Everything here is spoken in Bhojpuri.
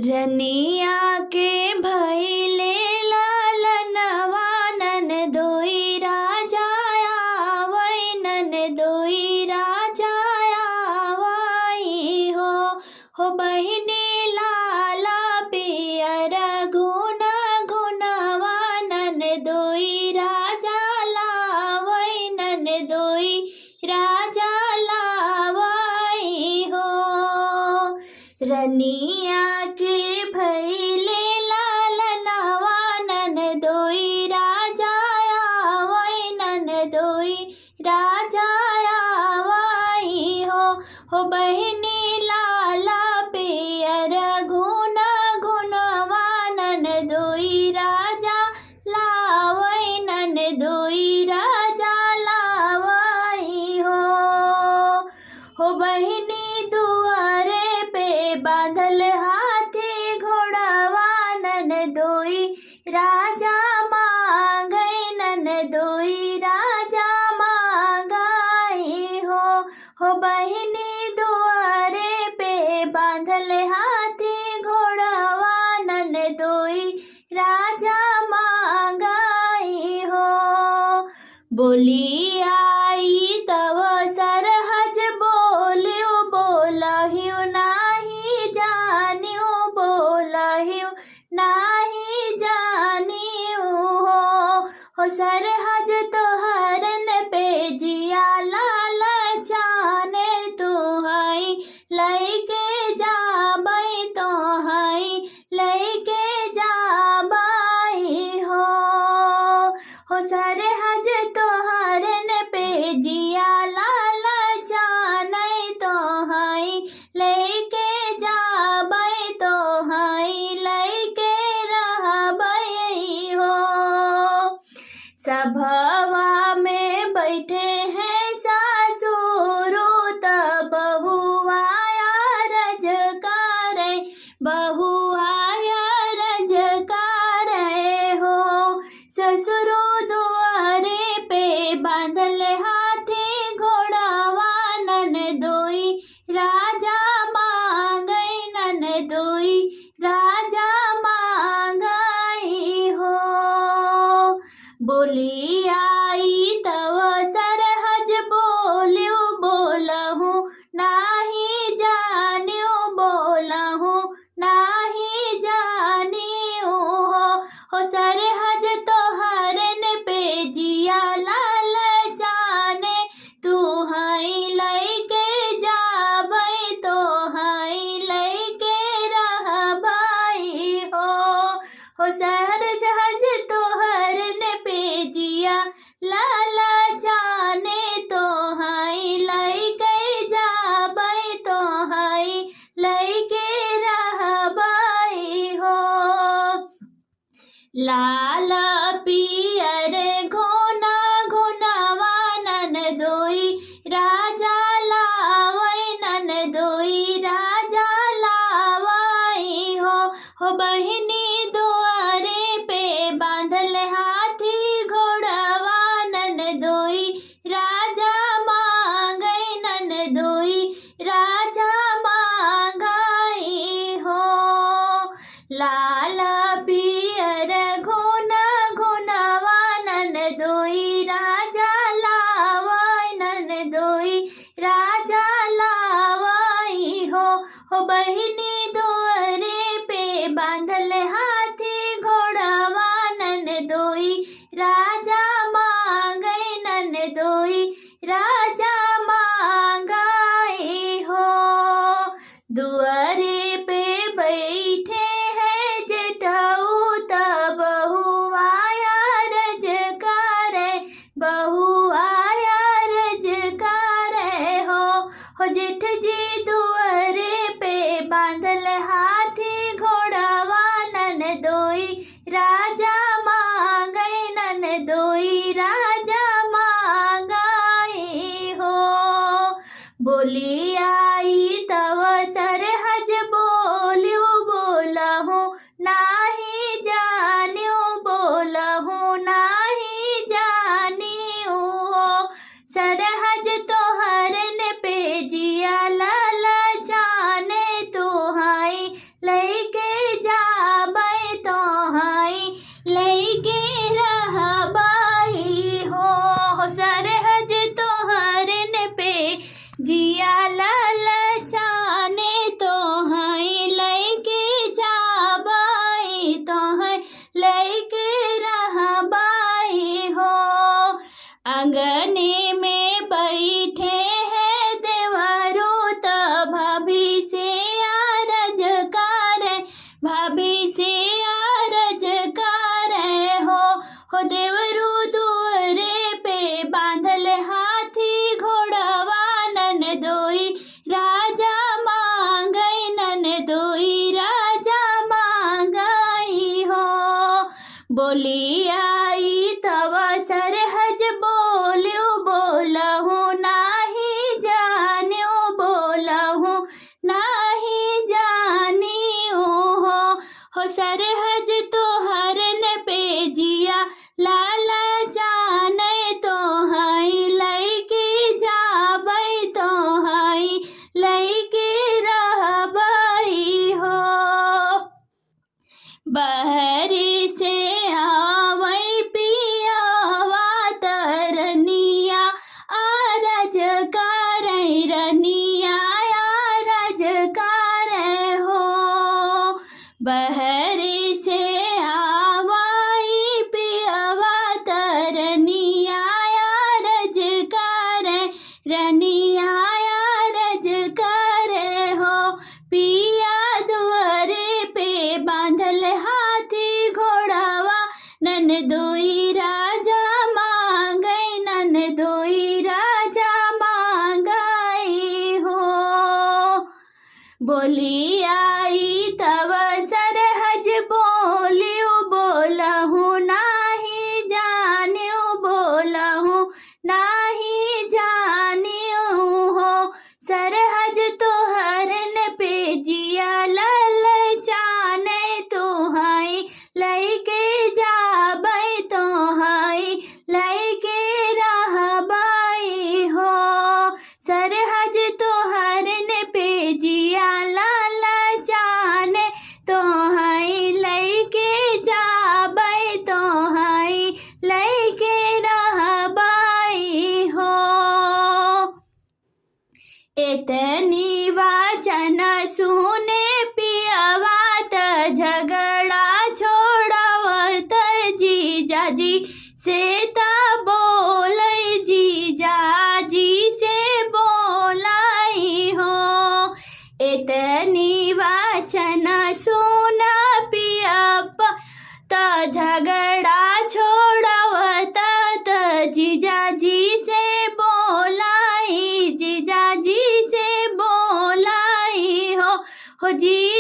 रनिया के भैले लालनवा ननदोई राजा आवै ननदोई राजा आवै हो बहिनी लाला पियर गुण गुणवा ननदोई राजा लावै ननदोई राजा लावै हो। रनिया के भैले लालनवा ननदोई राजा आवै ननदोई राजा आवै हो बहिनी लाला पियर गुण गुणवा ननदोई राजा लावै ननदोई राजा लावै हो बहिनी दुआरे पे बांधल हाथी घोड़ावा ननदोई राजा मांगै ननदोई राजा मांगै हो बहिनी दुआरे पे बांधल हाथी घोड़ावा ननदोई राजा मांगै हो। बोली आई तव सरहज बोलियो बोलहियो नाही जानियो बोलहियो नाही जानियो हो सरहज तोहरन पे जिया लाल जाने तुहई लैके जाबै तोहई लैके जाबै हो सरहज तोहरन पे जिया लाल जानै तोहई लैके जाबै तोहई लैके रहबै हो। सभवा में बैठे हैं सासुरु त बहुआ रज करे बहुआ रज करे हो। ससुरु दुआरे पे बांधल हाथी घोड़ावा ननदोई राजा मांगै ननदोई राजा मांगै हो। बोली आई तव सरहज बोलियो बोलहूँ नाही जानियो बोलहूँ नाही जानियो हो सरहज तोहरन पे जिया लाल जाने तुहई लैके जाबै तोहई लैके रहबै हो सरहज तोहरन पे जिया लाल जाने तोहई लैके जाबै तोहई लैके रहबै हो। लाल पियर घोना घोनावा ननदोई राजा लावै ननदोई राजा लावै हो बहिनी दुआरे पे बांधल हाथी घोड़ावा ननदोई राजा मांगै ननदोई राजा मांगै हो। लाल पियर घोना घोनावा ननदोई राजा लावै ननदोई राजा लावै हो बहिनी दुआरे पे बांधल हाथी घोड़ावा ननदोई राजा मांगै ननदोई राजा मांगै हो। दुआरे पे बैठे हैं जेठऊ त बहुआ रज करे बहुआ रज करे हो जेठ जी दुआरे पे बांधल हाथी घोड़ावा ननदोई राजा मांगै ननदोई राजा मांगै हो। बोली आई तव सरहज बोलियो बोलहूँ नाही जानियो बोलहूँ नाही जानियो सरहज तोहरन पे जिया लाल जाने तू सरहज तो हरन पे जिया लाला जाने तो हई लैके जाबै तो हई लैके रहबै हो। बहरी से आवै पियवा तरनिया आरज करै रनिया आरज करै हो। बहरी से आवै पियवा तरनिया आरज करै रनिया आरज करै हो। पिया दुआरे पे बांधल हाथी घोड़ावा ननदोई राजा मांगै ननदोई राजा मांगै हो। बोली आई तब सरहज बोलियो बोलहु नाही जानियो बोलहु नाही जानियो हो। सरहज तो हरन पे जिया लाल जाने तो हई लैके जाबै तो हई लैके रहबै हो। सरहज तो हरन पे जिया लाल जाने तो हई लैके जाबै तो हई लैके रहबै हो। एतनी वाचन सुने पियवा त झगड़ा छोड़वत जीजाजी से ता बोलै जीजाजी से बोलै हो। एतनी वाचन सुन पियवा त झगड़ा छोड़वत त जीजाजी से बोलै जीजाजी से बोलै हो। जीजाजी